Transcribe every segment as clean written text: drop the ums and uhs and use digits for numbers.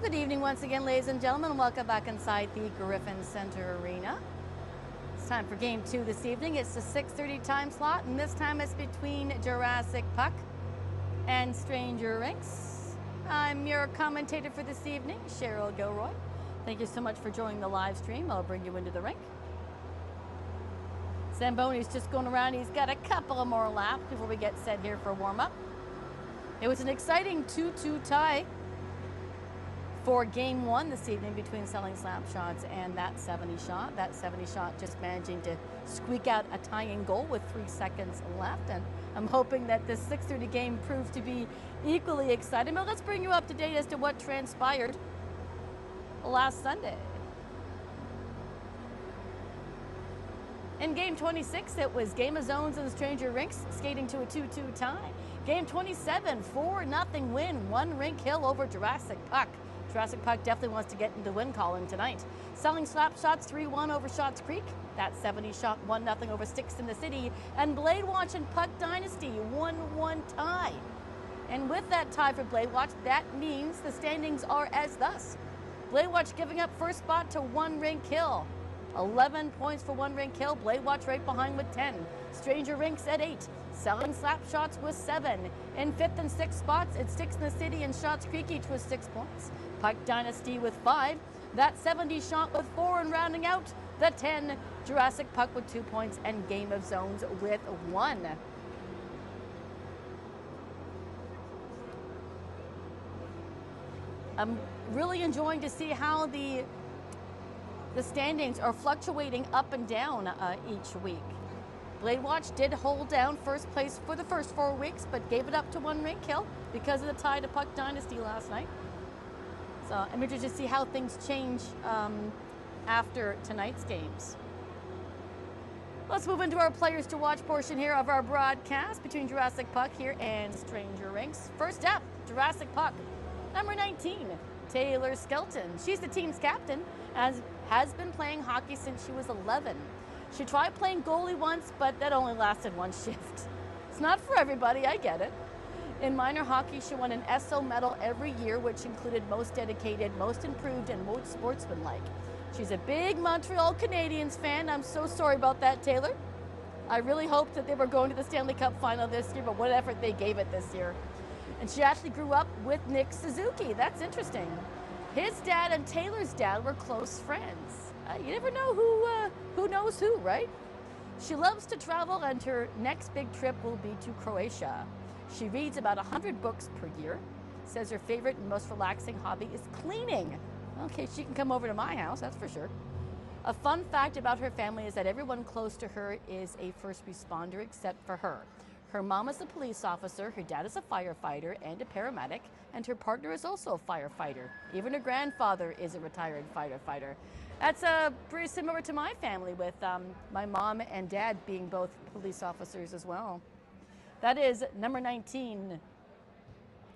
Good evening once again, ladies and gentlemen. Welcome back inside the Griffin Center Arena. It's time for Game 2 this evening. It's the 6:30 time slot, and this time it's between Jurassic Puck and Stranger Rinks. I'm your commentator for this evening, Cheryl Gilroy. Thank you so much for joining the live stream. I'll bring you into the rink. Zamboni's just going around. He's got a couple of more laps before we get set here for warm-up. It was an exciting 2-2 tie for Game 1 this evening between Selling Slap Shots and That 70 Shot. That 70 Shot just managing to squeak out a tying goal with 3 seconds left. And I'm hoping that this 6:30 game proves to be equally exciting. But let's bring you up to date as to what transpired last Sunday. In Game 26, it was Game of Zones and Stranger Rinks skating to a 2-2 tie. Game 27, 4-0 win, 1 rink hill over Jurassic Puck. Jurassic Puck definitely wants to get into win column tonight. Selling Slap Shots 3-1 over Shots Creek. That 70 Shot 1-0 over Sticks in the City. And Blade Watch and Puck Dynasty 1-1 tie. And with that tie for Blade Watch, that means the standings are as thus. Blade Watch giving up first spot to 1 rink hill. 11 points for 1 rink hill. Blade Watch right behind with 10. Stranger Rinks at 8. Selling Slap Shots with 7. In 5th and 6th spots, it's Sticks in the City and Shots Creek each with 6 points. Puck Dynasty with 5. That 70 Shot with 4, and rounding out the 10, Jurassic Puck with 2 points and Game of Zones with 1. I'm really enjoying to see how the standings are fluctuating up and down each week. Blade Watch did hold down first place for the first 4 weeks, but gave it up to 1 rink hill because of the tie to Puck Dynasty last night. So I'm interested to see how things change after tonight's games. Let's move into our players to watch portion here of our broadcast between Jurassic Puck here and Stranger Rinks. First up, Jurassic Puck, number 19, Taylor Skelton. She's the team's captain, as has been playing hockey since she was 11. She tried playing goalie once, but that only lasted 1 shift. It's not for everybody, I get it. In minor hockey, she won an SO medal every year, which included most dedicated, most improved, and most sportsmanlike. She's a big Montreal Canadiens fan. I'm so sorry about that, Taylor. I really hoped that they were going to the Stanley Cup final this year, but what effort they gave it this year. And she actually grew up with Nick Suzuki. That's interesting. His dad and Taylor's dad were close friends. You never know who knows who, right? She loves to travel, and her next big trip will be to Croatia. She reads about 100 books per year. Says her favorite and most relaxing hobby is cleaning. Okay, she can come over to my house, that's for sure. A fun fact about her family is that everyone close to her is a first responder except for her. Her mom is a police officer, her dad is a firefighter and a paramedic, and her partner is also a firefighter. Even her grandfather is a retired firefighter. That's pretty similar to my family, with my mom and dad being both police officers as well. That is number 19,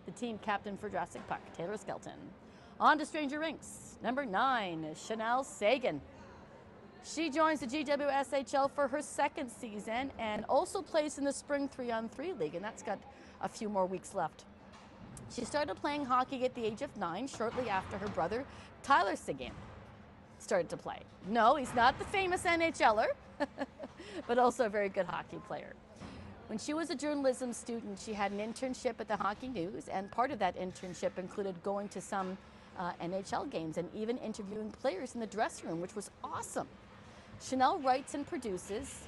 the team captain for Jurassic Puck, Taylor Skelton. On to Stranger Rinks, number 9, Chanel Sagan. She joins the GWSHL for her 2nd season and also plays in the Spring 3-on-3 League, and that's got a few more weeks left. She started playing hockey at the age of 9, shortly after her brother, Tyler Sagan, started to play. No, he's not the famous NHLer, but also a very good hockey player. When she was a journalism student, she had an internship at the Hockey News, and part of that internship included going to some NHL games and even interviewing players in the dressing room, which was awesome. Chanel writes and produces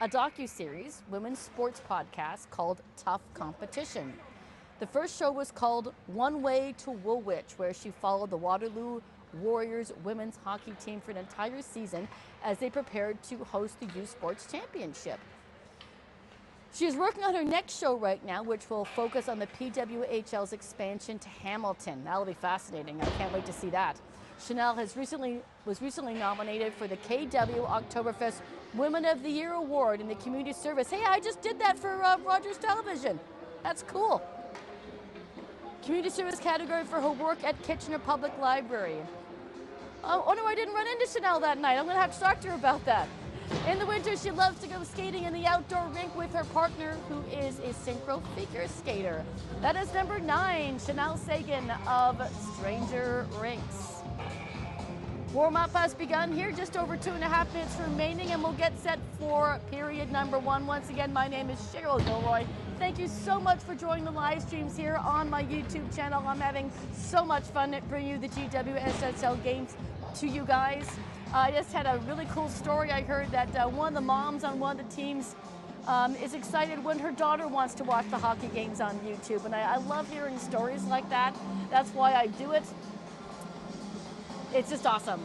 a docuseries, women's sports podcast called Tough Competition. The first show was called One Way to Woolwich, where she followed the Waterloo Warriors women's hockey team for an entire season as they prepared to host the Youth Sports Championship. She is working on her next show right now, which will focus on the PWHL's expansion to Hamilton. That'll be fascinating. I can't wait to see that. Chanel was recently nominated for the KW Oktoberfest Women of the Year Award in the community service. Hey, I just did that for Rogers Television. That's cool. Community service category for her work at Kitchener Public Library. Oh no, I didn't run into Chanel that night. I'm going to have to talk to her about that. In the winter, she loves to go skating in the outdoor rink with her partner, who is a synchro figure skater. That is number 9, Chanel Sagan of Stranger Rinks. Warm-up has begun here, just over 2.5 minutes remaining, and we'll get set for period number 1. Once again, my name is Cheryl Gilroy. Thank you so much for joining the live streams here on my YouTube channel. I'm having so much fun bringing you the GWSHL games to you guys. I just had a really cool story. I heard that one of the moms on one of the teams is excited when her daughter wants to watch the hockey games on YouTube, and I love hearing stories like that. That's why I do it. It's just awesome.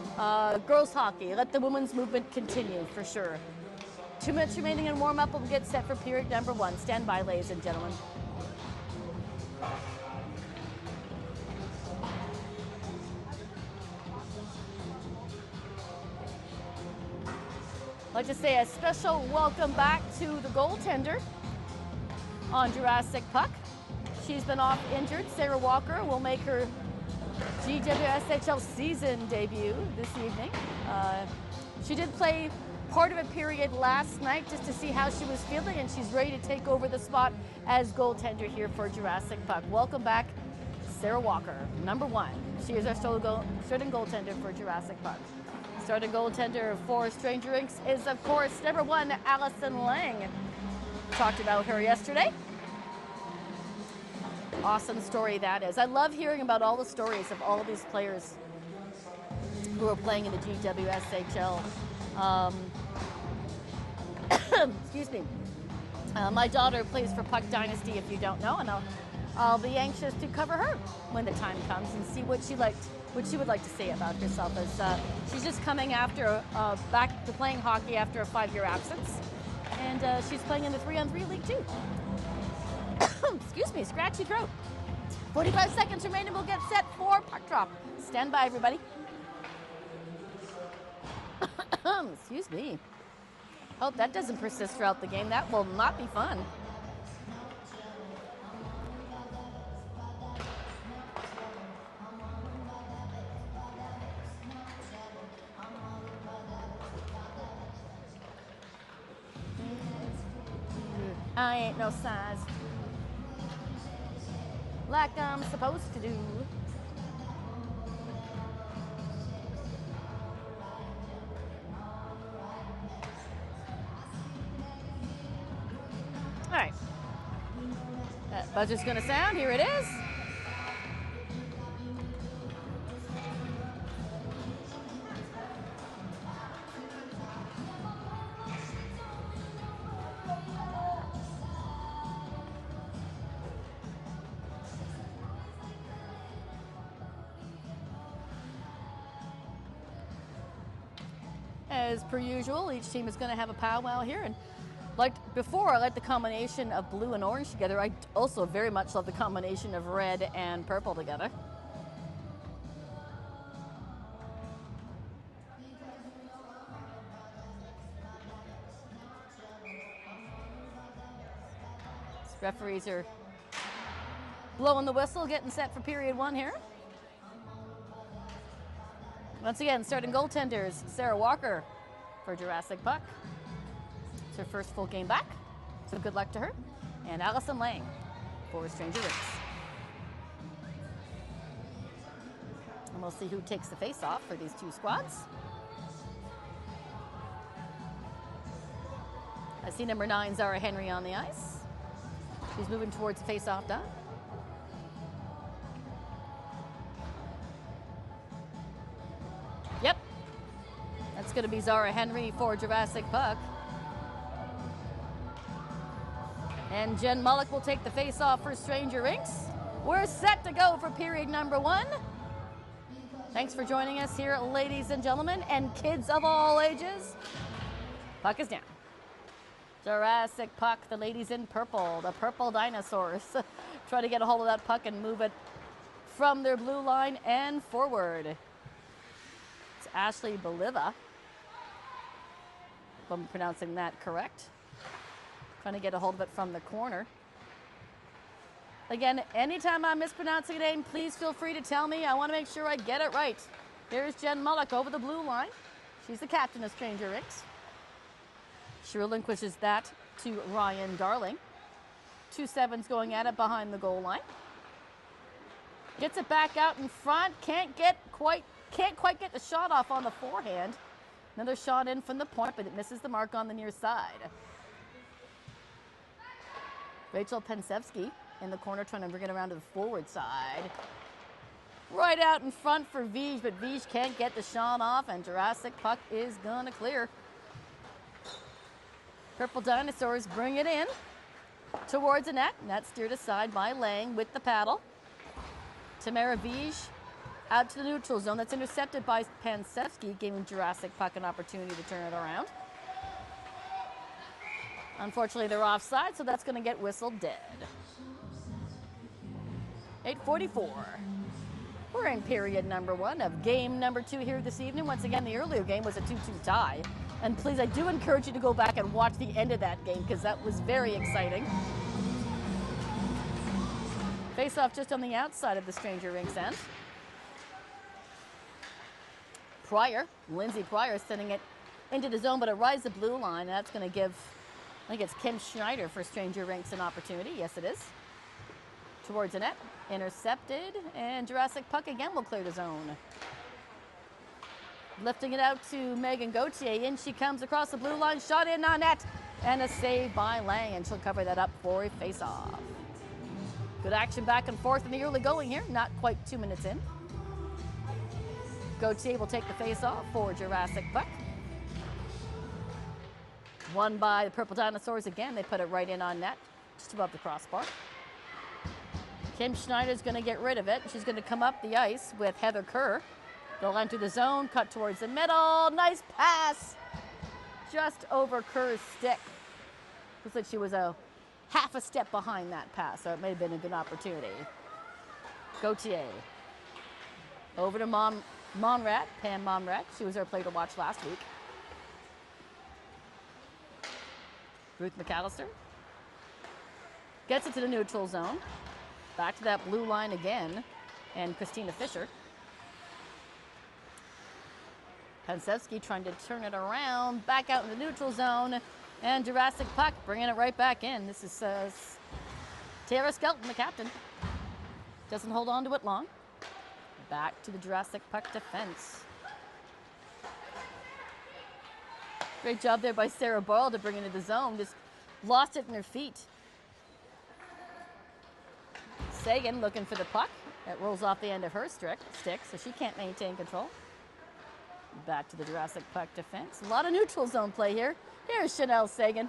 Girls hockey, let the women's movement continue for sure. 2 minutes remaining in warm-up. We'll get set for period number 1. Stand by, ladies and gentlemen. I'd like to say a special welcome back to the goaltender on Jurassic Puck. She's been off injured. Sarah Walker will make her GWSHL season debut this evening. She did play part of a period last night just to see how she was feeling, and she's ready to take over the spot as goaltender here for Jurassic Puck. Welcome back, Sarah Walker, number 1. She is our starting goaltender for Jurassic Puck. Starting goaltender for Stranger Rinks is, of course, number 1, Allison Lang. Talked about her yesterday. Awesome story that is. I love hearing about all the stories of all of these players who are playing in the GWSHL. Excuse me. My daughter plays for Puck Dynasty, if you don't know, and I'll be anxious to cover her when the time comes and see what she would like to say about herself. As she's just coming after back to playing hockey after a 5-year absence, and she's playing in the 3-on-3 League too. Excuse me, scratchy throat. 45 seconds remaining, we'll get set for puck drop. Stand by, everybody. Excuse me. Hope that doesn't persist throughout the game. That will not be fun. I ain't no size like I'm supposed to do. All right. That buzzer's gonna sound. Here it is. As per usual, each team is going to have a powwow here, and like before, I like the combination of blue and orange together. I also very much love the combination of red and purple together. These referees are blowing the whistle, getting set for period 1 here. Once again, starting goaltenders, Sarah Walker for Jurassic Puck. It's her first full game back, so good luck to her. And Allison Lang for Stranger Rinks. And we'll see who takes the face-off for these two squads. I see number 9, Zara Henry, on the ice. She's moving towards the face-off dot. Yep, that's going to be Zara Henry for Jurassic Puck. And Jen Mullock will take the face-off for Stranger Rinks. We're set to go for period number 1. Thanks for joining us here, ladies and gentlemen, and kids of all ages. Puck is down. Jurassic Puck, the ladies in purple, the purple dinosaurs. Try to get a hold of that puck and move it from their blue line and forward. It's Ashley Boliva, if I'm pronouncing that correct. Trying to get a hold of it from the corner. Again, anytime I'm mispronouncing a name, please feel free to tell me. I want to make sure I get it right. Here's Jen Mullock over the blue line. She's the captain of Stranger Rinks. She relinquishes that to Ryan Darling. 2 sevens going at it behind the goal line. Gets it back out in front. Can't quite get the shot off on the forehand. Another shot in from the point, but it misses the mark on the near side. Rachel Pensevsky in the corner trying to bring it around to the forward side. Right out in front for Vij, but Vij can't get the shot off, and Jurassic puck is gonna clear. Purple Dinosaurs bring it in towards the net. Net steered aside by Lang with the paddle. Tamara Vij out to the neutral zone. That's intercepted by Pansevsky, giving Jurassic puck an opportunity to turn it around. Unfortunately, they're offside, so that's going to get whistled dead. 8:44. We're in period number 1 of game number 2 here this evening. Once again, the earlier game was a 2-2 tie. And please, I do encourage you to go back and watch the end of that game because that was very exciting. Face off just on the outside of the Stranger Rinks end. Lindsay Pryor sending it into the zone, but it rides the blue line. And that's going to give, I think it's Kim Schneider for Stranger Rinks an opportunity. Yes, it is. Towards the net, intercepted, and Jurassic puck again will clear the zone. Lifting it out to Megan Gauthier. In she comes across the blue line, shot in on net, and a save by Lang, and she'll cover that up for a face-off. Good action back and forth in the early going here, not quite 2 minutes in. Gauthier will take the face-off for Jurassic puck. Won by the Purple Dinosaurs again. They put it right in on net, just above the crossbar. Kim Schneider's going to get rid of it. She's going to come up the ice with Heather Kerr. They'll enter the zone, cut towards the middle. Nice pass. Just over Kerr's stick. Looks like she was half a step behind that pass, so it may have been a good opportunity. Gauthier. Over to Monrat, Pam Monrat. She was our player to watch last week. Ruth McAllister. Gets it to the neutral zone. Back to that blue line again. And Christina Fisher. Pansevsky trying to turn it around. Back out in the neutral zone. And Jurassic puck bringing it right back in. This is Tara Skelton, the captain. Doesn't hold on to it long. Back to the Jurassic puck defense. Great job there by Sarah Boyle to bring it into the zone. Just lost it in her feet. Sagan looking for the puck. It rolls off the end of her stick, so she can't maintain control. Back to the Jurassic puck defense. A lot of neutral zone play here. Here's Chanel Sagan.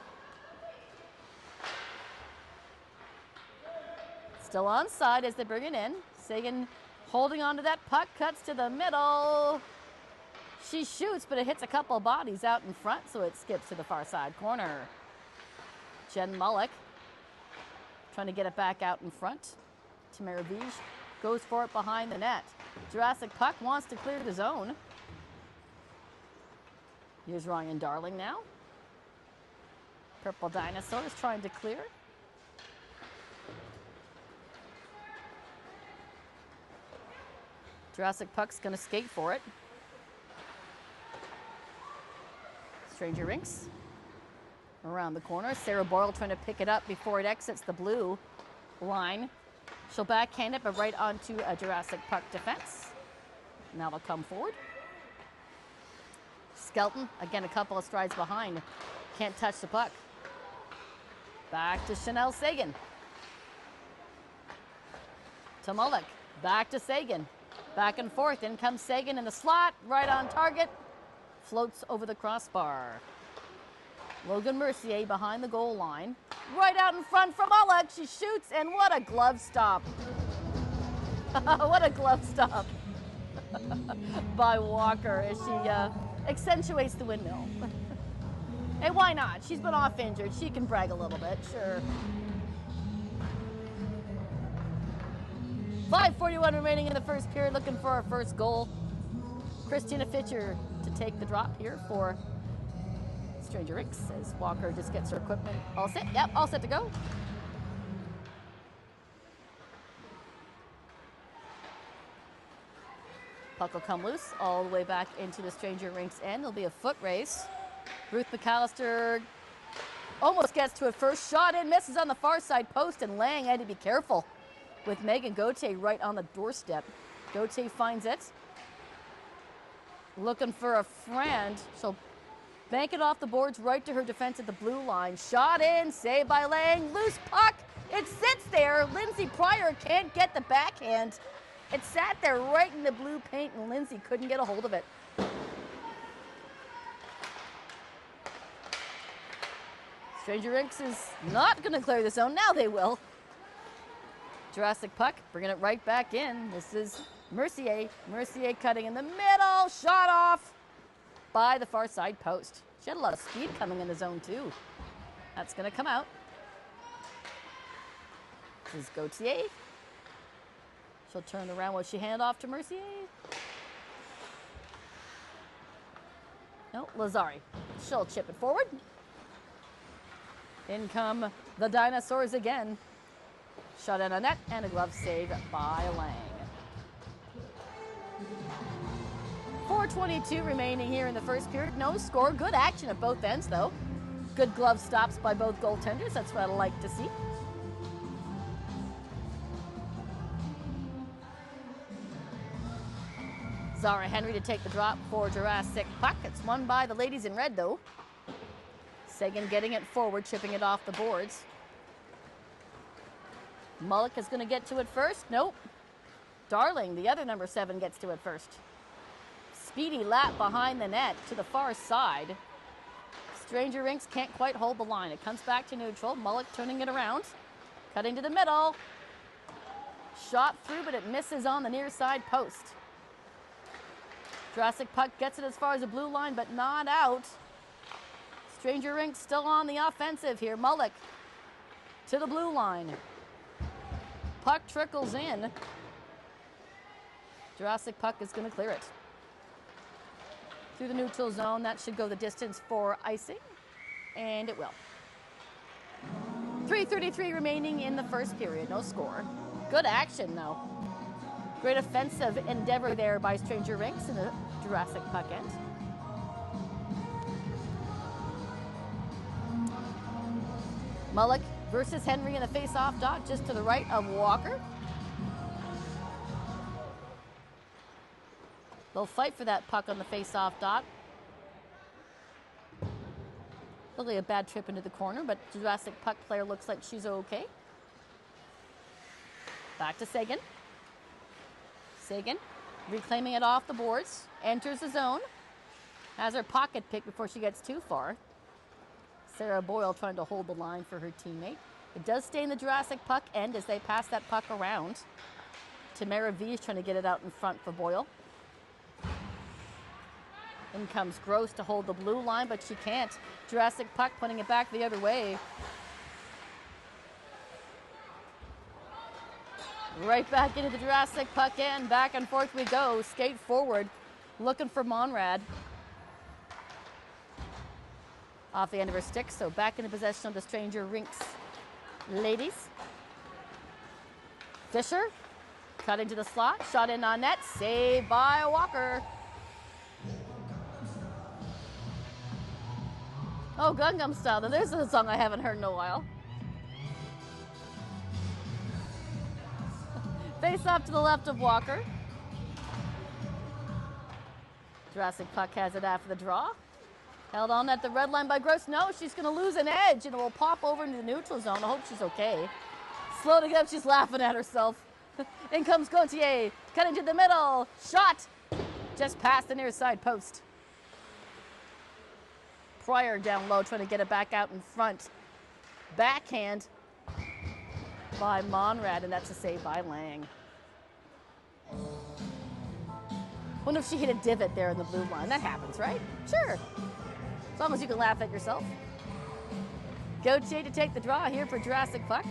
Still onside as they bring it in. Sagan holding on to that puck, cuts to the middle. She shoots, but it hits a couple bodies out in front, so it skips to the far side corner. Jen Mullock trying to get it back out in front. Tamara Vij goes for it behind the net. Jurassic puck wants to clear the zone. Here's Ryan Darling now. Purple Dinosaurs trying to clear. Jurassic puck's going to skate for it. Stranger Rinks around the corner. Sarah Boyle trying to pick it up before it exits the blue line. She'll backhand it, but right onto a Jurassic puck defense. Now they'll come forward. Skelton, again, a couple of strides behind. Can't touch the puck. Back to Chanel Sagan. To Mullock. Back to Sagan. Back and forth. In comes Sagan in the slot. Right on target. Floats over the crossbar. Logan Mercier behind the goal line. Right out in front from Mullock. She shoots, and what a glove stop. What a glove stop by Walker as she accentuates the windmill. Hey, why not? She's been off injured. She can brag a little bit, sure. 5:41 remaining in the first period, looking for our first goal. Christina Fisher to take the drop here for Stranger Rinks as Walker just gets her equipment all set. Yep, all set to go. Puck will come loose all the way back into the Stranger Rinks end. There'll be a foot race. Ruth McAllister Almost gets to it first. Shot in, misses on the far side post, and Lang had to be careful with Megan Gauthier right on the doorstep. Gauthier finds it. Looking for a friend. She'll bank it off the boards right to her defense at the blue line. Shot in, saved by Lang. Loose puck. It sits there. Lindsay Pryor can't get the backhand. It sat there right in the blue paint, and Lindsay couldn't get a hold of it. Stranger Rinks is not going to clear the zone. Now they will. Jurassic puck, bringing it right back in. This is Mercier. Mercier cutting in the middle. Shot off by the far side post. She had a lot of speed coming in the zone too. That's going to come out. This is Gauthier. She'll turn around. Will she hand off to Mercier? No, Lazari. She'll chip it forward. In come the Dinosaurs again. Shot in on net and a glove save by Lang. 4:22 remaining here in the first period. No score. Good action at both ends, though. Good glove stops by both goaltenders. That's what I like to see. Zara Henry to take the drop for Jurassic puck. It's won by the ladies in red, though. Sagan getting it forward, chipping it off the boards. Mullock is going to get to it first. Nope. Darling, the other number 7, gets to it first. Speedy lap behind the net to the far side. Stranger Rinks can't quite hold the line. It comes back to neutral. Mullock turning it around. Cutting to the middle. Shot through, but it misses on the near side post. Jurassic puck gets it as far as the blue line, but not out. Stranger Rinks still on the offensive here. Mullock to the blue line. Puck trickles in. Jurassic puck is going to clear it. Through the neutral zone, that should go the distance for icing, and it will. 3:33 remaining in the first period, no score. Good action, though. Great offensive endeavor there by Stranger Rinks in the Jurassic puck end. Mullock versus Henry in the face-off dot just to the right of Walker. They'll fight for that puck on the face-off dot. Looked like a bad trip into the corner, but Jurassic puck player looks like she's okay. Back to Sagan. Sagan reclaiming it off the boards, enters the zone, has her pocket pick before she gets too far. Sarah Boyle trying to hold the line for her teammate. It does stay in the Jurassic puck end as they pass that puck around. Tamara V is trying to get it out in front for Boyle. In comes Gross to hold the blue line, but she can't. Jurassic puck putting it back the other way. Right back into the Jurassic puck end. Back and forth we go. Skate forward. Looking for Monrad. Off the end of her stick, so back into possession of the Stranger Rinks ladies. Fisher cut into the slot. Shot in on net. Saved by Walker. Oh, Gangnam Style. Now there's a song I haven't heard in a while. Face off to the left of Walker. Jurassic puck has it after the draw. Held on at the red line by Gross. No, she's going to lose an edge, and it will pop over into the neutral zone. I hope she's okay. Slow up, she's laughing at herself. In comes Gauthier, cutting to the middle. Shot just past the near side post. Pryor down low, trying to get it back out in front. Backhand by Monrad, and that's a save by Lang. Wonder if she hit a divot there in the blue line. That happens, right? Sure. As long as you can laugh at yourself. Gauthier to take the draw here for Jurassic puck.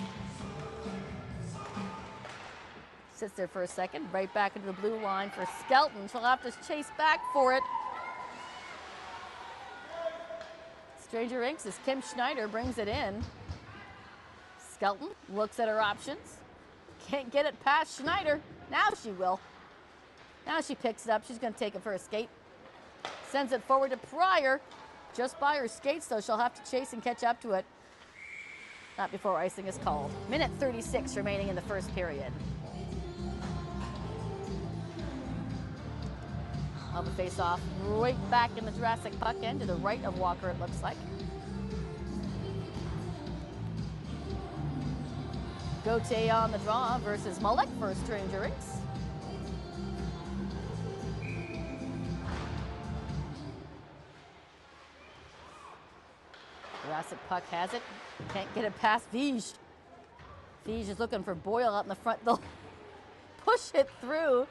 Sits there for a second, right back into the blue line for Skelton. She'll have to chase back for it. Stranger Rinks as Kim Schneider brings it in. Skelton looks at her options. Can't get it past Schneider. Now she will. Now she picks it up. She's going to take it for a skate. Sends it forward to Pryor. Just by her skates, though, she'll have to chase and catch up to it. Not before icing is called. Minute 36 remaining in the first period. Of a face-off right back in the Jurassic puck end to the right of Walker, it looks like. Gauthier on the draw versus Mullick for Stranger Rinks. Jurassic puck has it. Can't get it past Vige. Vige is looking for Boyle out in the front. They'll push it through.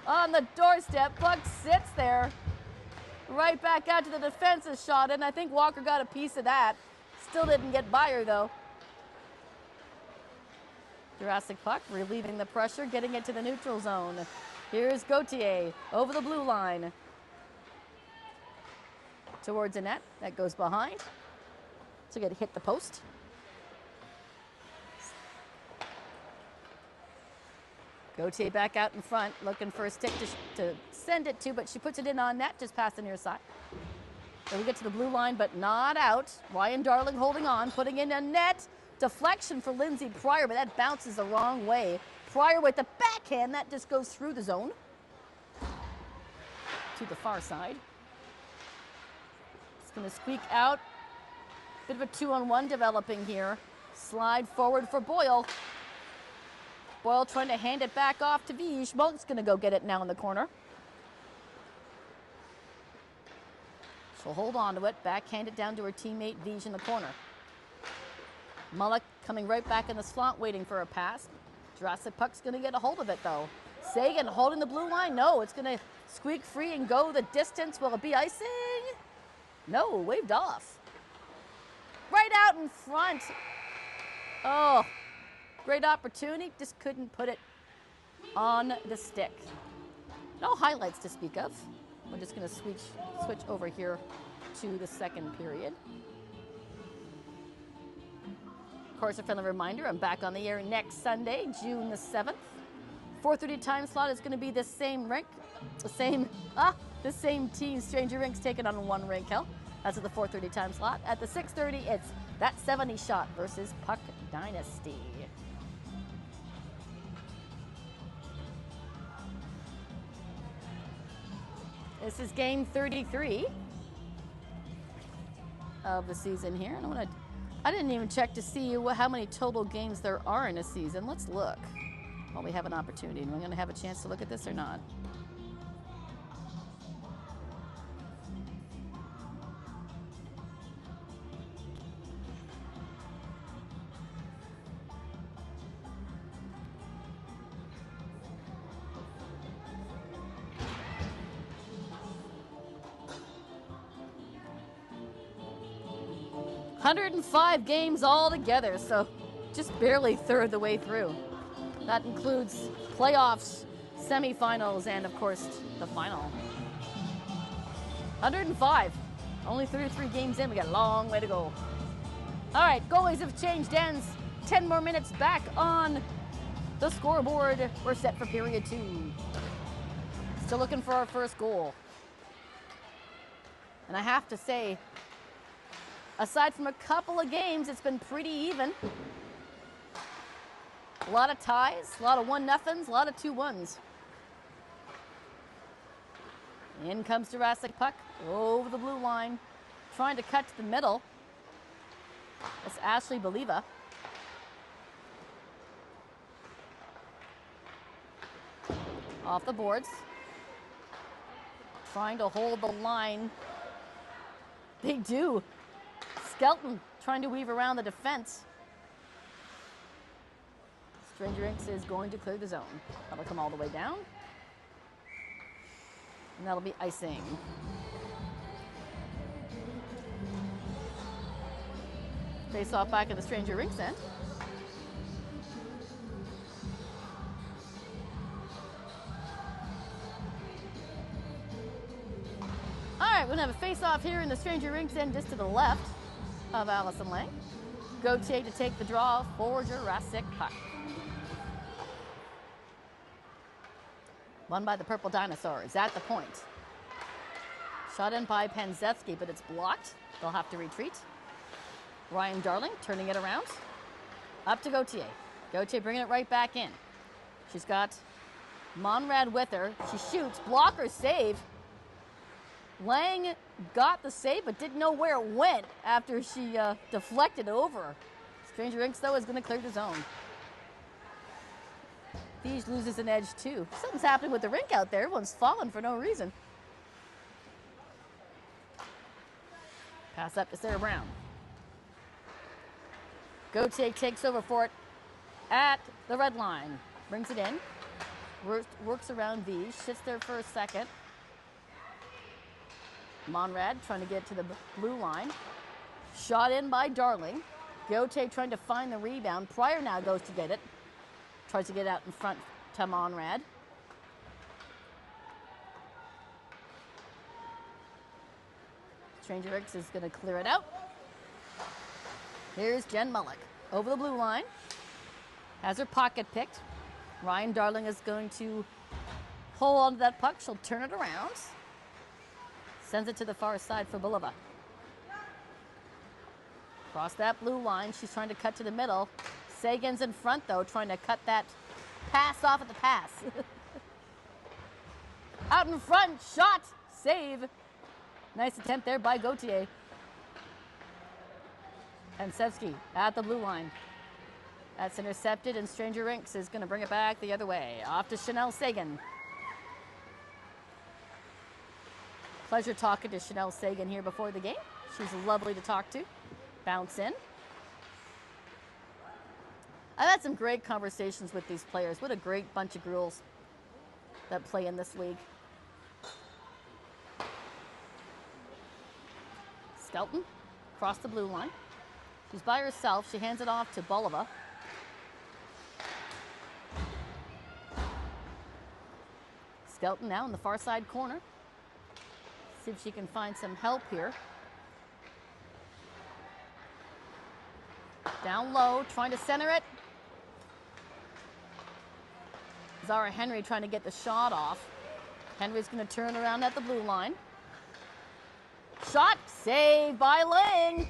On the doorstep, puck sits there. Right back out to the defense's shot, and I think Walker got a piece of that. Still didn't get by her, though. Jurassic puck relieving the pressure, getting it to the neutral zone. Here's Gauthier over the blue line. Towards the net, that goes behind. So get hit the post. Gauthier back out in front, looking for a stick to send it to, but she puts it in on net, just past the near side. So we get to the blue line, but not out. Ryan Darling holding on, putting in a net. Deflection for Lindsay Pryor, but that bounces the wrong way. Pryor with the backhand, that just goes through the zone. To the far side. It's going to squeak out. Bit of a 2-on-1 developing here. Slide forward for Boyle. Boyle trying to hand it back off to Vige. Mullick's going to go get it now in the corner. She'll hold on to it, backhand it down to her teammate Vige in the corner. Mullick coming right back in the slot, waiting for a pass. Jurassic puck's going to get a hold of it, though. Sagan holding the blue line. No, it's going to squeak free and go the distance. Will it be icing? No, waved off. Right out in front. Oh. Great opportunity, just couldn't put it on the stick. No highlights to speak of. We're just going to switch over here to the second period. Of course, a friendly reminder, I'm back on the air next Sunday, June the 7th. 4:30 time slot is going to be the same rink, the same team, Stranger Rinks taking on one rink, hell. That's at the 4:30 time slot. At the 6:30, it's That 70 Shot versus Puck Dynasty. This is game 33 of the season here. And I didn't even check to see how many total games there are in a season. Let's look while we have an opportunity. Are we going to have a chance to look at this or not? $105 games altogether, so just barely third the way through. That includes playoffs, semifinals, and of course the final. 105, only 33 games in. We got a long way to go. All right, goalies have changed ends. 10 more minutes back on the scoreboard. We're set for period 2. Still looking for our first goal. And I have to say, aside from a couple of games, it's been pretty even. A lot of ties, a lot of 1-0s, a lot of 2-1s. In comes Jurassic puck over the blue line, trying to cut to the middle. It's Ashley Believa. Off the boards. Trying to hold the line. They do. Skelton trying to weave around the defense. Stranger Rinks is going to clear the zone. That'll come all the way down. And that'll be icing. Face off back at the Stranger Rinks end. All right, we're gonna have a face off here in the Stranger Rinks end just to the left of Allison Lang. Gauthier to take the draw for Jurassic puck. Won by the Purple Dinosaurs at the point. Shot in by Panzetsky, but it's blocked. They'll have to retreat. Ryan Darling turning it around. Up to Gauthier. Gauthier bringing it right back in. She's got Monrad with her. She shoots. Blocker save. Lang got the save but didn't know where it went after she deflected over. Stranger Rinks, though, is going to clear the zone. Thieves loses an edge, too. Something's happening with the rink out there. Everyone's falling for no reason. Pass up to Sarah Brown. Gauthier takes over for it at the red line. Brings it in. Works around V. Sits there for a second. Monrad trying to get to the blue line. Shot in by Darling. Gauthier trying to find the rebound. Pryor now goes to get it. Tries to get out in front to Monrad. Stranger Rinks is going to clear it out. Here's Jen Mullock over the blue line. Has her pocket picked. Ryan Darling is going to hold on to that puck. She'll turn it around. Sends it to the far side for Bulova. Across that blue line, she's trying to cut to the middle. Sagan's in front, though, trying to cut that pass off at the pass. Out in front, shot, save. Nice attempt there by Gauthier. Pansevsky at the blue line. That's intercepted, and Stranger Rinks is going to bring it back the other way. Off to Chanel Sagan. Pleasure talking to Chanel Sagan here before the game. She's lovely to talk to. Bounce in. I've had some great conversations with these players. What a great bunch of girls that play in this league. Skelton across the blue line. She's by herself. She hands it off to Bulova. Skelton now in the far side corner. See if she can find some help here. Down low, trying to center it. Zara Henry trying to get the shot off. Henry's going to turn around at the blue line. Shot, saved by Lang.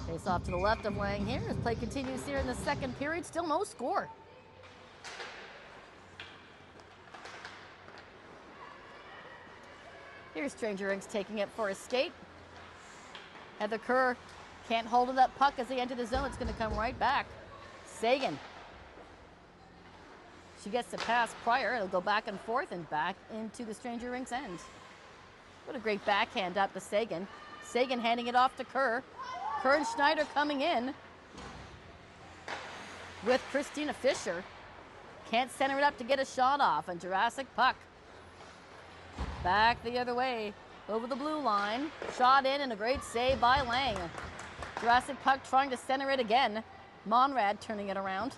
Face off to the left of Lang here as play continues here in the second period. Still no score. Here's Stranger Rinks taking it for a skate. Heather Kerr can't hold of that puck as they enter the zone. It's going to come right back. Sagan. She gets to pass Pryor. It'll go back and forth and back into the Stranger Rinks end. What a great backhand up to Sagan. Sagan handing it off to Kerr. Kerr and Schneider coming in with Christina Fisher. Can't center it up to get a shot off, and Jurassic puck. Back the other way, over the blue line. Shot in and a great save by Lang. Jurassic puck trying to center it again. Monrad turning it around.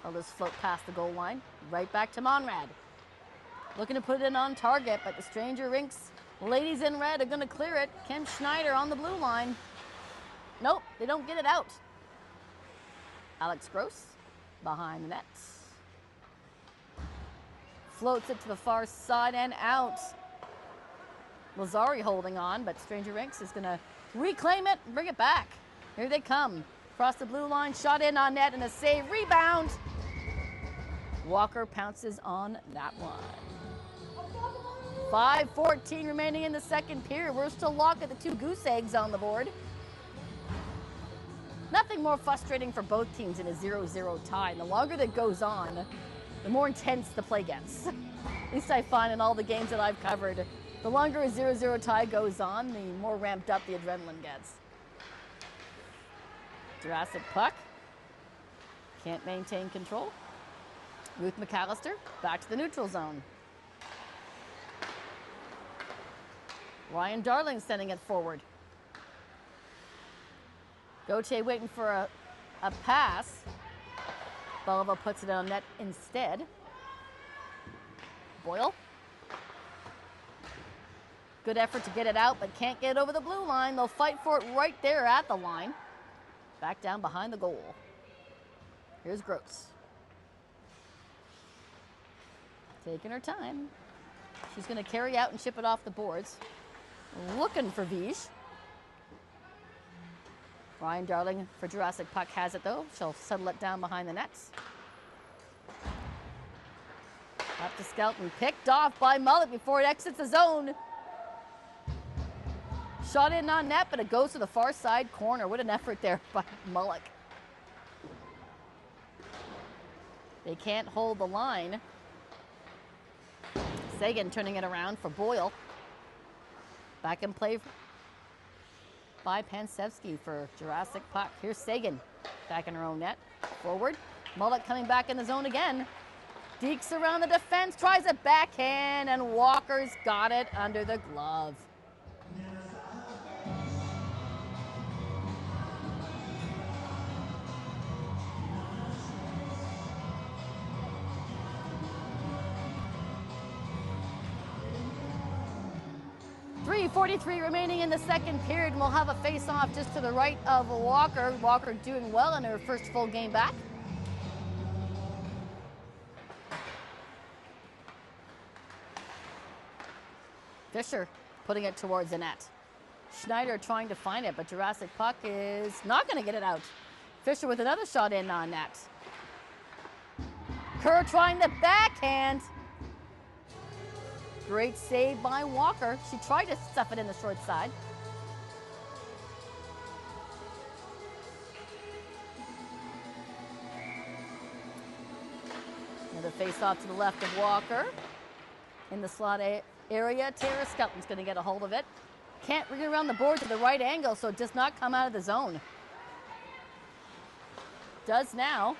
I'll just float past the goal line. Right back to Monrad. Looking to put it in on target, but the Stranger Rinks ladies in red are going to clear it. Kim Schneider on the blue line. Nope, they don't get it out. Alex Gross behind the net. Floats it to the far side and out. Lazari holding on, but Stranger Rinks is going to reclaim it and bring it back. Here they come. Across the blue line, shot in on net and a save. Rebound. Walker pounces on that one. 5:14 remaining in the second period. We're still locked at the 2 goose eggs on the board. Nothing more frustrating for both teams in a 0-0 tie. And the longer that goes on, the more intense the play gets. At least I find in all the games that I've covered, the longer a 0-0 tie goes on, the more ramped up the adrenaline gets. Jurassic puck. Can't maintain control. Ruth McAllister back to the neutral zone. Ryan Darling sending it forward. Gauthier waiting for a pass. Bulova puts it on net instead. Boyle. Good effort to get it out, but can't get it over the blue line. They'll fight for it right there at the line. Back down behind the goal. Here's Gross. Taking her time. She's going to carry out and chip it off the boards. Looking for Vish. Ryan Darling for Jurassic Puck has it though. She'll settle it down behind the nets. Up to Skelton, picked off by Mullet before it exits the zone. Shot in on net, but it goes to the far side corner. What an effort there by Mullet. They can't hold the line. Sagan turning it around for Boyle. Back in play by Pansevsky for Jurassic Puck. Here's Sagan back in her own net. Forward. Mullet coming back in the zone again. Deeks around the defense, tries a backhand, and Walker's got it under the glove. .43 remaining in the second period, and we'll have a face-off just to the right of Walker. Walker doing well in her first full game back. Fisher putting it towards the net. Schneider trying to find it, but Jurassic Puck is not going to get it out. Fisher with another shot in on net. Kerr trying to backhand. Great save by Walker. She tried to stuff it in the short side. Another face-off to the left of Walker. In the slot area, Tara Skelton's going to get a hold of it. Can't bring it around the board to the right angle, so it does not come out of the zone. Does now.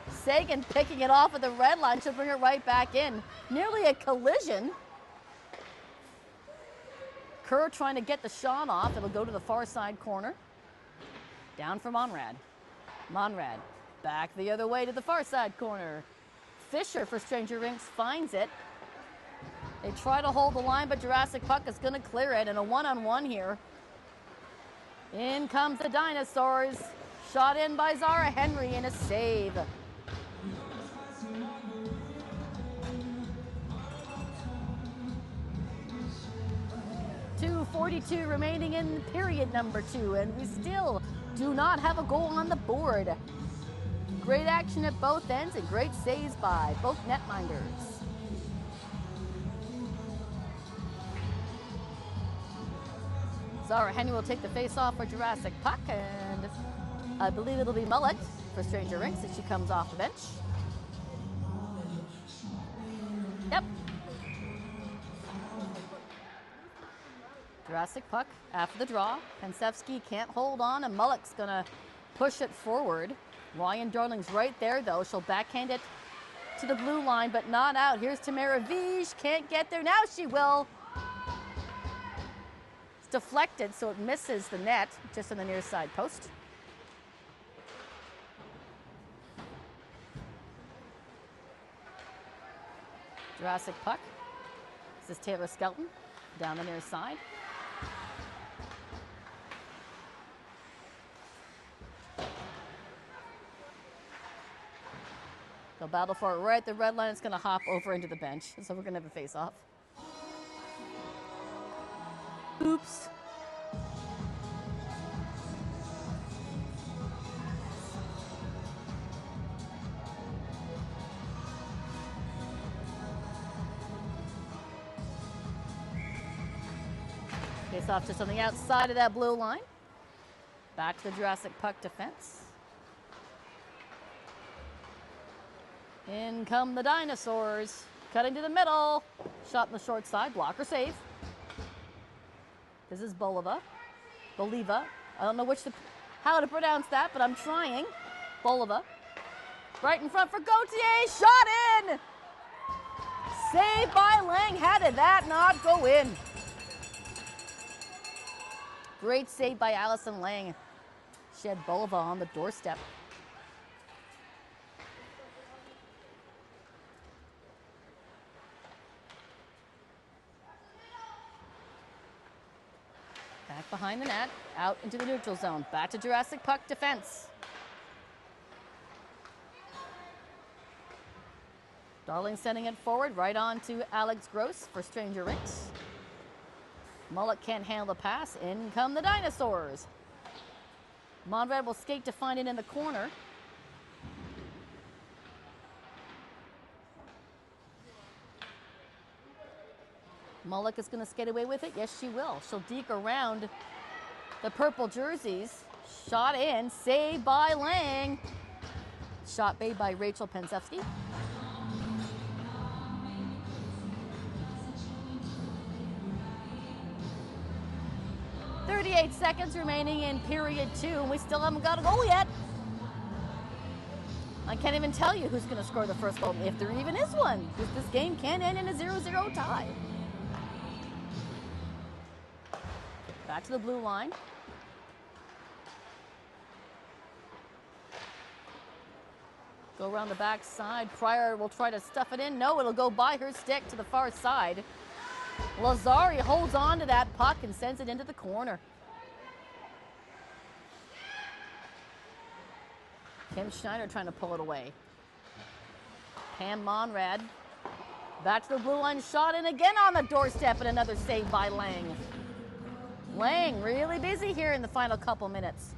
Sagan picking it off at the red line. She'll bring it right back in. Nearly a collision. Kerr trying to get the shot off. It'll go to the far side corner. Down for Monrad. Monrad back the other way to the far side corner. Fisher for Stranger Rinks finds it. They try to hold the line, but Jurassic Puck is going to clear it, and a one-on-one here. In comes the Dinosaurs. Shot in by Zara Henry, and a save. .42 remaining in period number 2, and we still do not have a goal on the board. Great action at both ends and great saves by both netminders. Zara Henry will take the face-off for Jurassic Puck, and I believe it'll be Mullet for Stranger Rinks as she comes off the bench. Yep. Jurassic Puck after the draw. Pansevsky can't hold on, and Mullet's gonna push it forward. Ryan Darling's right there, though. She'll backhand it to the blue line, but not out. Here's Tamara Vish. Can't get there. Now she will. It's deflected, so it misses the net, just on the near side post. Jurassic Puck. This is Taylor Skelton down the near side. They'll battle for it right at the red line. It's going to hop over into the bench. So we're going to have a face-off. Oops. Face-off just on the outside of that blue line. Back to the Jurassic Puck defense. In come the Dinosaurs. Cutting to the middle. Shot in the short side. Blocker save. This is Boliva. Boliva. I don't know how to pronounce that, but I'm trying. Boliva. Right in front for Gauthier. Shot in! Saved by Lang. How did that not go in? Great save by Allison Lang. She had Boliva on the doorstep. behind the net, out into the neutral zone. Back to Jurassic puck defense. Darling sending it forward, right on to Alex Gross for Stranger Rinks. Mullet can't handle the pass. In come the Dinosaurs. Monrad will skate to find it in the corner. Mullet is going to skate away with it. Yes, she will. She'll deke around the purple jerseys. Shot in. Saved by Lang. Shot made by Rachel Pensevsky. Seconds remaining in period 2, and we still haven't got a goal yet. I can't even tell you who's going to score the first goal, if there even is one, because this game can end in a 0-0 tie. Back to the blue line. Go around the back side. Pryor will try to stuff it in. No, it'll go by her stick to the far side. Lazari holds on to that puck and sends it into the corner. Kim Schneider trying to pull it away. Pam Monrad. Back to the blue line, shot in again on the doorstep, and another save by Lang. Lang really busy here in the final couple minutes.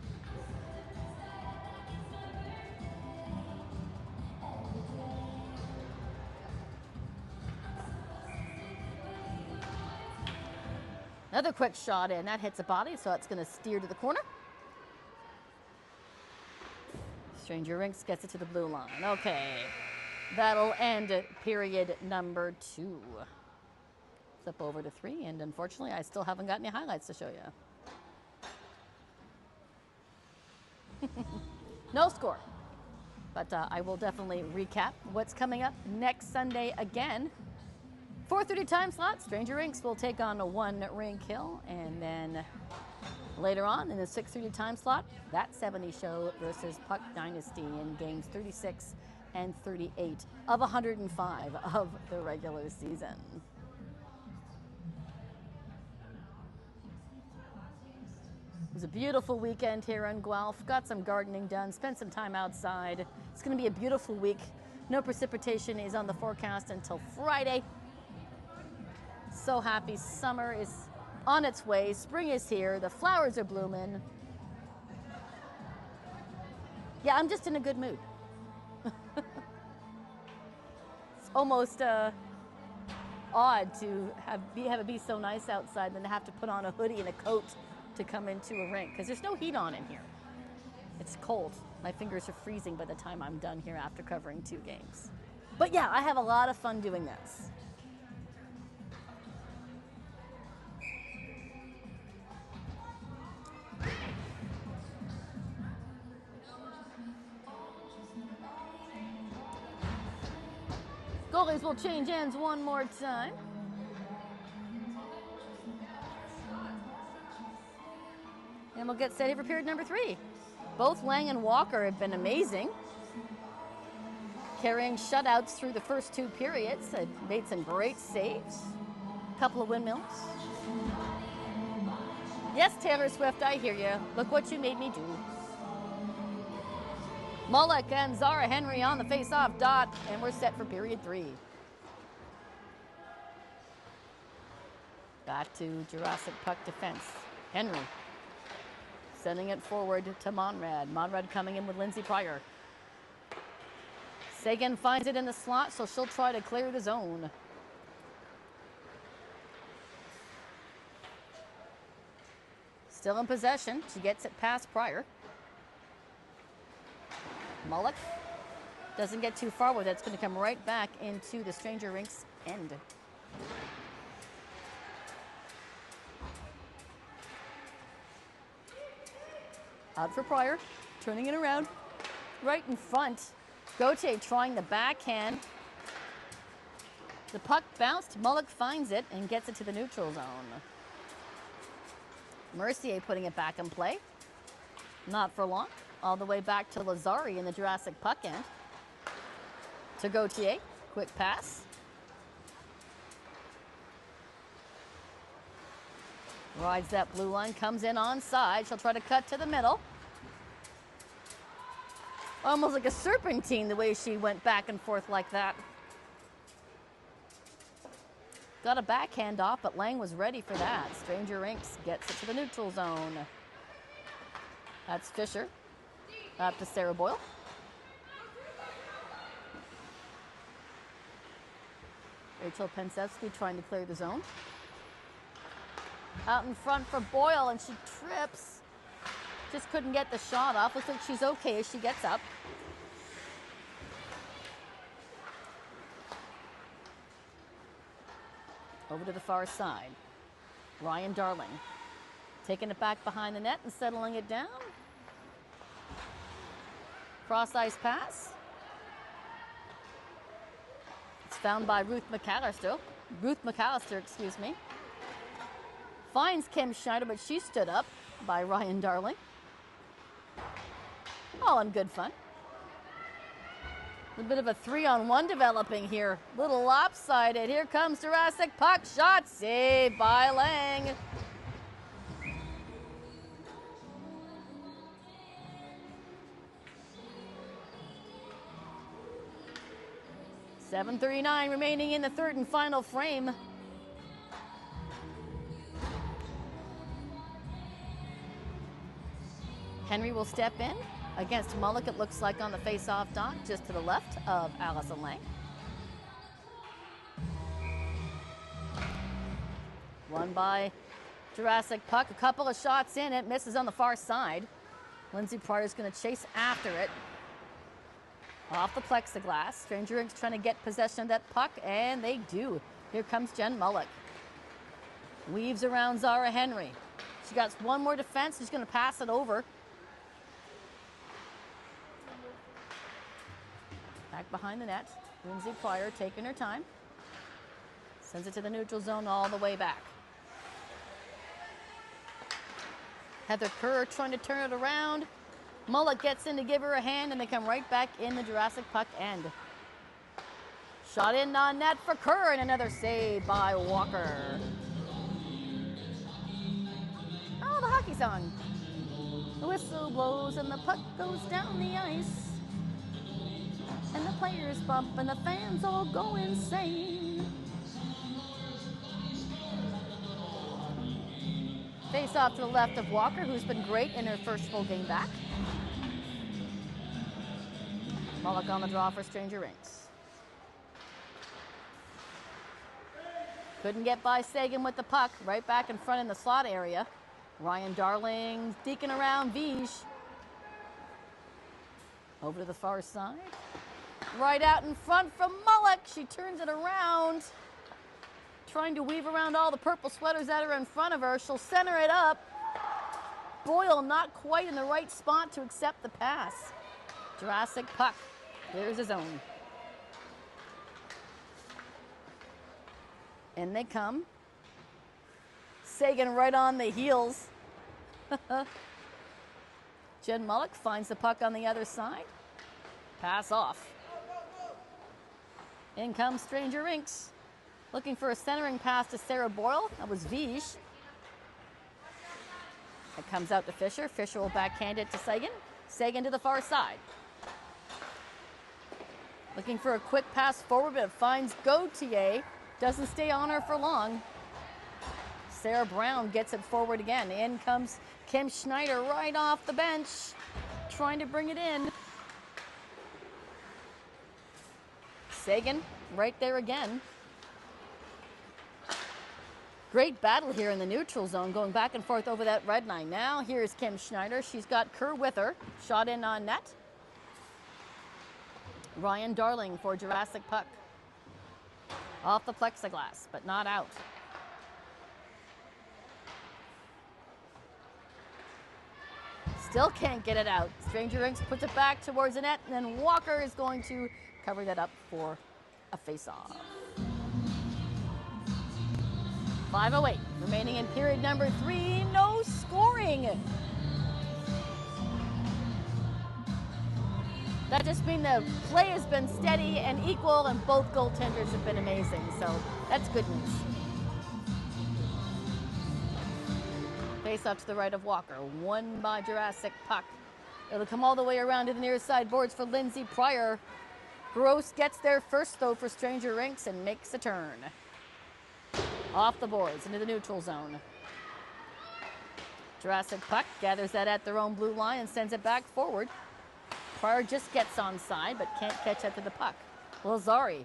Another quick shot in. That hits a body, so it's going to steer to the corner. Stranger Rinks gets it to the blue line. Okay, that'll end period number 2. Flip over to 3, and unfortunately, I still haven't got any highlights to show you. No score, but I will definitely recap what's coming up next Sunday again. 4:30 time slot, Stranger Rinks will take on a 1 Rink Hill, and then later on in the 6:30 time slot, That 70s Show versus Puck Dynasty in games 36 and 38 of 105 of the regular season. It was a beautiful weekend here in Guelph. Got some gardening done, spent some time outside. It's going to be a beautiful week. No precipitation is on the forecast until Friday. So happy. Summer is on its way. Spring is here. The flowers are blooming. Yeah, I'm just in a good mood. It's almost odd to have it be so nice outside than to have to put on a hoodie and a coat to come into a rink, because there's no heat on in here. It's cold. My fingers are freezing by the time I'm done here after covering 2 games. But yeah, I have a lot of fun doing this. Goalies will change ends one more time. And we'll get set for period number 3. Both Lang and Walker have been amazing, carrying shutouts through the first 2 periods. They've made some great saves. A couple of windmills. Yes, Taylor Swift, I hear you. Look what you made me do. Mullock and Zara Henry on the face-off dot, and we're set for period 3. Back to Jurassic puck defense. Henry sending it forward to Monrad. Monrad coming in with Lindsay Pryor. Sagan finds it in the slot, so she'll try to clear the zone. Still in possession. She gets it past Pryor. Mullock doesn't get too far with it. It's going to come right back into the Stranger Rinks end. Out for Pryor, turning it around, right in front. Gauthier trying the backhand. The puck bounced, Mullock finds it and gets it to the neutral zone. Mercier putting it back in play. Not for long. All the way back to Lazari in the Jurassic puck end. To Gauthier, quick pass. Rides that blue line, comes in onside. She'll try to cut to the middle. Almost like a serpentine the way she went back and forth like that. Got a backhand off, but Lang was ready for that. Stranger Rinks gets it to the neutral zone. That's Fisher. Up to Sarah Boyle. Rachel Pensevsky trying to clear the zone. Out in front for Boyle, and she trips. Just couldn't get the shot off. Looks like she's okay as she gets up. Over to the far side. Ryan Darling taking it back behind the net and settling it down. Cross ice pass. It's found by Ruth McAllister, excuse me. Finds Kim Schneider, but she stood up by Ryan Darling. All in good fun. A bit of a 3-on-1 developing here. Little lopsided. Here comes JURASSIC puck. Shot saved by Lang. .7:39 remaining in the third and final frame. Henry will step in against Mullock, it looks like, on the face-off dot, just to the left of Allison Lang. Won by JURASSIC puck. A couple of shots in it, misses on the far side. Lindsay Pryor's going to chase after it. Off the plexiglass. Stranger Rinks trying to get possession of that puck, and they do. Here comes Jen Mullock. Weaves around Zara Henry. She got one more defense. She's going to pass it over. Back behind the net. Lindsay Pryor taking her time. Sends it to the neutral zone all the way back. Heather Kerr trying to turn it around. Mullock gets in to give her a hand, and they come right back in the JURASSIC puck end. Shot in on net for Kerr, and another save by Walker. Oh, the hockey song. The whistle blows and the puck goes down the ice. And the players bump and the fans all go insane. Face off to the left of Walker, who's been great in her first full game back. Mullock on the draw for Stranger Rinks. Couldn't get by Sagan with the puck. Right back in front in the slot area. Ryan Darling deking around Vige. Over to the far side. Right out in front from Mullock. She turns it around. Trying to weave around all the purple sweaters that are in front of her. She'll center it up. Boyle not quite in the right spot to accept the pass. JURASSIC puck. There's his own. In they come. Sagan right on the heels. Jen Mullock finds the puck on the other side. Pass off. In comes Stranger Rinks. Looking for a centering pass to Sarah Boyle. That was Vige. It comes out to Fisher. Fisher will backhand it to Sagan. Sagan to the far side. Looking for a quick pass forward, but it finds Gauthier. Doesn't stay on her for long. Sarah Brown gets it forward again. In comes Kim Schneider right off the bench. Trying to bring it in. Sagan right there again. Great battle here in the neutral zone, going back and forth over that red line. Now here's Kim Schneider. She's got Kerr with her. Shot in on net. Ryan Darling for JURASSIC puck. Off the plexiglass, but not out. Still can't get it out. Stranger Rinks puts it back towards the net, and then Walker is going to cover that up for a face-off. 5:08 remaining in period number 3. No scoring. That just means the play has been steady and equal, and both goaltenders have been amazing. So that's good news. face off to the right of Walker. Won by Jurassic puck. It'll come all the way around to the near side boards for Lindsay Pryor. Gross gets there first, though, for Stranger Rinks and makes a turn. Off the boards into the neutral zone. Jurassic puck gathers that at their own blue line and sends it back forward. Pryor just gets onside, but can't catch up to the puck. Lazari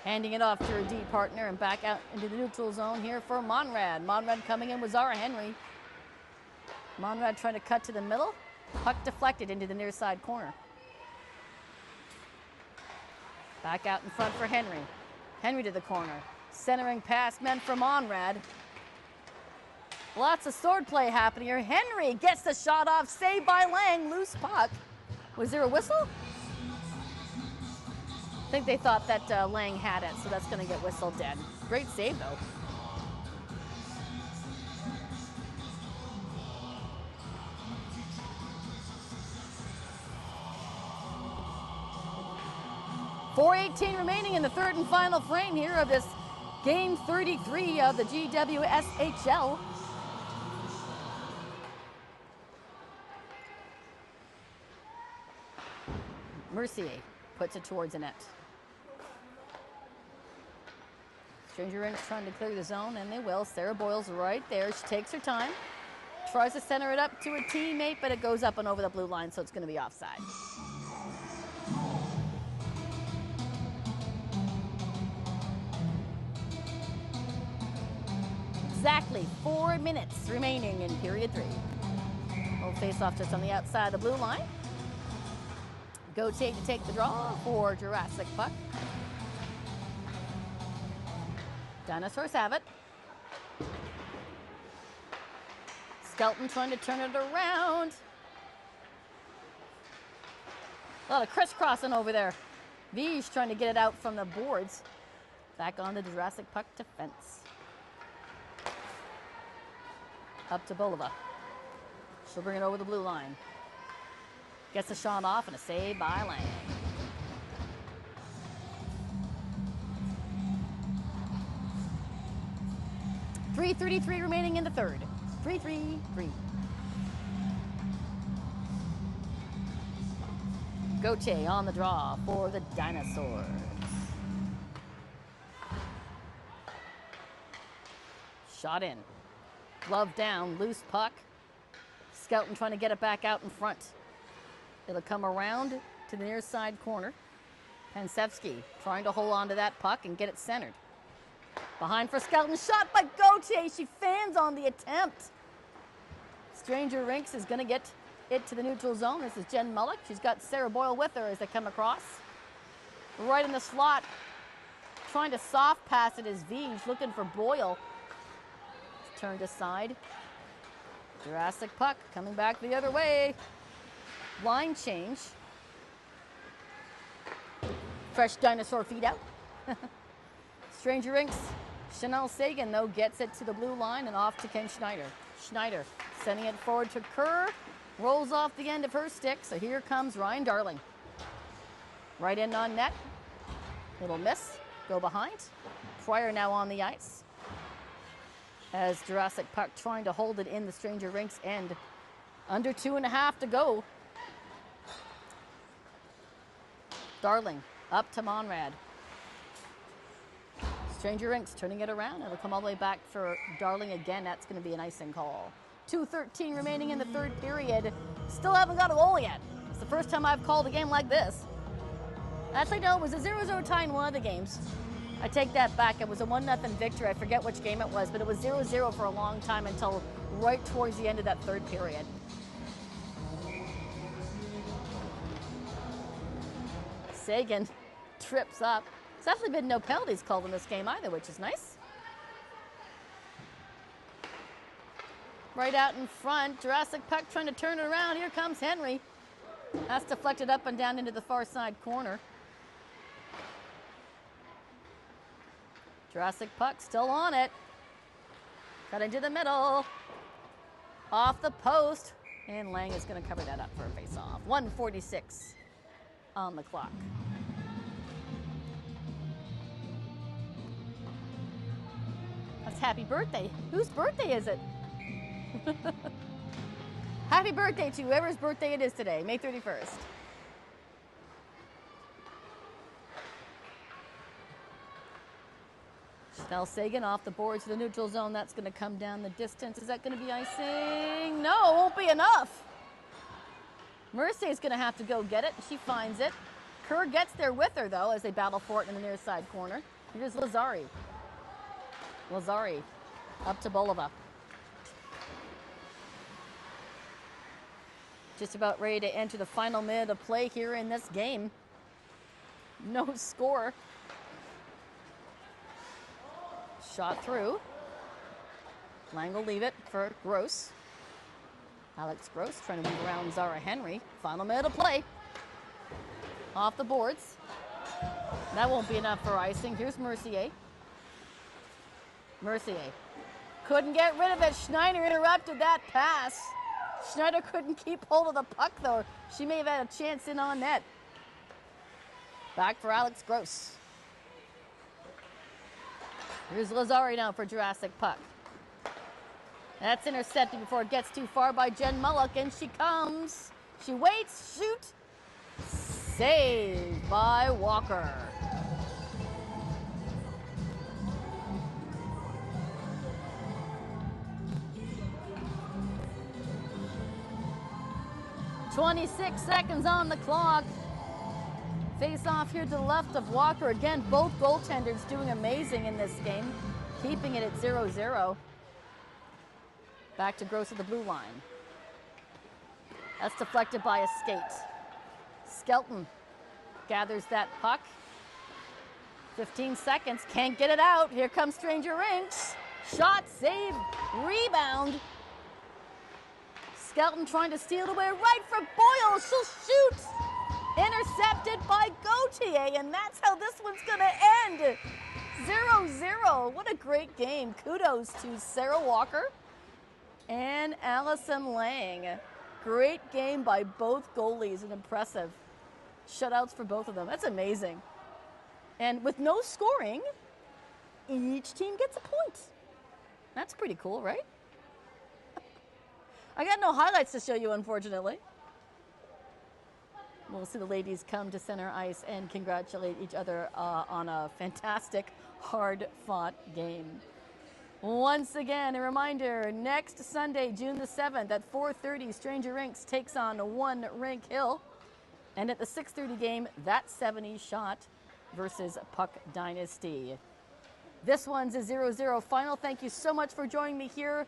handing it off to her D partner and back out into the neutral zone here for Monrad. Monrad coming in with Zara Henry. Monrad trying to cut to the middle. Puck deflected into the near side corner. Back out in front for Henry. Henry to the corner. Centering pass meant for Monrad. Lots of sword play happening here. Henry gets the shot off. Saved by Lang. Loose puck. Was there a whistle? I think they thought that Lang had it, so that's going to get whistled dead. Great save, though. .4:18 remaining in the third and final frame here of this game 33 of the GWSHL. Mercier puts it towards the net. Stranger Rinks trying to clear the zone, and they will. Sarah Boyle's right there. She takes her time. Tries to center it up to her teammate, but it goes up and over the blue line, so it's going to be offside. Exactly 4 minutes remaining in period 3. Little face-off just on the outside of the blue line. Gauthier to take the draw for Jurassic puck. Dinosaurs have it. Skelton trying to turn it around. A lot of crisscrossing over there. Vige trying to get it out from the boards. Back on the Jurassic puck defense. Up to Bolova. She'll bring it over the blue line. Gets a shot off and a save by Lang. .333 remaining in the third. 3-3-3. Gauthier on the draw for the Dinosaurs. Shot in. Glove down, loose puck. Skelton trying to get it back out in front. It'll come around to the near side corner. Pansevsky trying to hold on to that puck and get it centered. Behind for Skelton, shot by Gauthier. She fans on the attempt. Stranger Rinks is going to get it to the neutral zone. This is Jen Mullock. She's got Sarah Boyle with her as they come across. Right in the slot. Trying to soft pass it is Vige, looking for Boyle. It's turned aside. Jurassic puck coming back the other way. Line change. Fresh dinosaur feet out. Stranger Rinks. Chanel Sagan, though, gets it to the blue line and off to Ken Schneider. Schneider sending it forward to Kerr. Rolls off the end of her stick, so here comes Ryan Darling. Right in on net. Little miss. Go behind. Pryor now on the ice. As Jurassic puck trying to hold it in the Stranger Rinks end. Under 2.5 to go. Darling up to Monrad. Stranger Rinks turning it around. It'll come all the way back for Darling again. That's going to be an icing call. 2:13 remaining in the third period. Still haven't got a goal yet. It's the first time I've called a game like this. Actually, no, it was a 0-0 tie in one of the games. I take that back. It was a 1-0 victory. I forget which game it was, but it was 0-0 for a long time until right towards the end of that third period. Sagan trips up. There's definitely been no penalties called in this game either, which is nice. Right out in front, Jurassic puck trying to turn it around. Here comes Henry. That's deflected up and down into the far side corner. Jurassic puck still on it. Cut into the middle. Off the post. And Lang is going to cover that up for a face-off. 1:46 on the clock. That's happy birthday. Whose birthday is it? Happy birthday to whoever's birthday it is today, May 31st. Chanel Sagan off the board to the neutral zone. That's going to come down the distance. Is that going to be icing? No, it won't be enough. Mercier's going to have to go get it. She finds it. Kerr gets there with her, though, as they battle for it in the near side corner. Here's Lazari. Lazari up to Bolova. Just about ready to enter the final minute of play here in this game. No score. Shot through. Lang will leave it for Gross. Alex Gross trying to move around Zara Henry. Final minute of play. Off the boards. That won't be enough for icing. Here's Mercier. Mercier couldn't get rid of it. Schneider interrupted that pass. Schneider couldn't keep hold of the puck, though. She may have had a chance in on net. Back for Alex Gross. Here's Lazari now for Jurassic puck. That's intercepted before it gets too far by Jen Mullock, and she comes. She waits, shoot. Saved by Walker. .26 seconds on the clock. Face off here to the left of Walker. Again, both goaltenders doing amazing in this game, keeping it at 0-0. Back to Gross at the blue line. That's deflected by a skate. Skelton gathers that puck. 15 seconds, can't get it out. Here comes Stranger Rinks. Shot, save, rebound. Skelton trying to steal it away right for Boyle. She'll shoot. Intercepted by Gauthier, and that's how this one's gonna end. 0-0. What a great game. Kudos to Sarah Walker and Allison Lang. Great game by both goalies and impressive. Shutouts for both of them. That's amazing. And with no scoring, each team gets a point. That's pretty cool, right? I got no highlights to show you, unfortunately. We'll see the ladies come to center ice and congratulate each other on a fantastic, hard-fought game. Once again, a reminder, next Sunday, June the 7th at 4:30, Stranger Rinks takes on One Rink Hill. And at the 6:30 game, that's 70 Shot versus Puck Dynasty. This one's a 0-0 final. Thank you so much for joining me here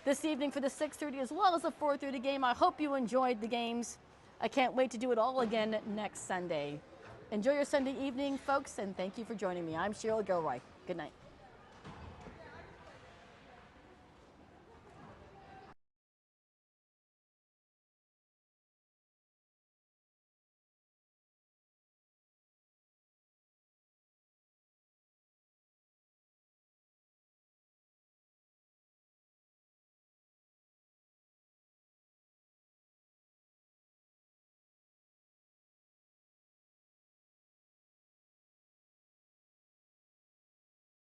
this evening for the 6:30 as well as the 4:30 game. I hope you enjoyed the games. I can't wait to do it all again next Sunday. Enjoy your Sunday evening, folks, and thank you for joining me. I'm Cheryl Gilroy. Good night.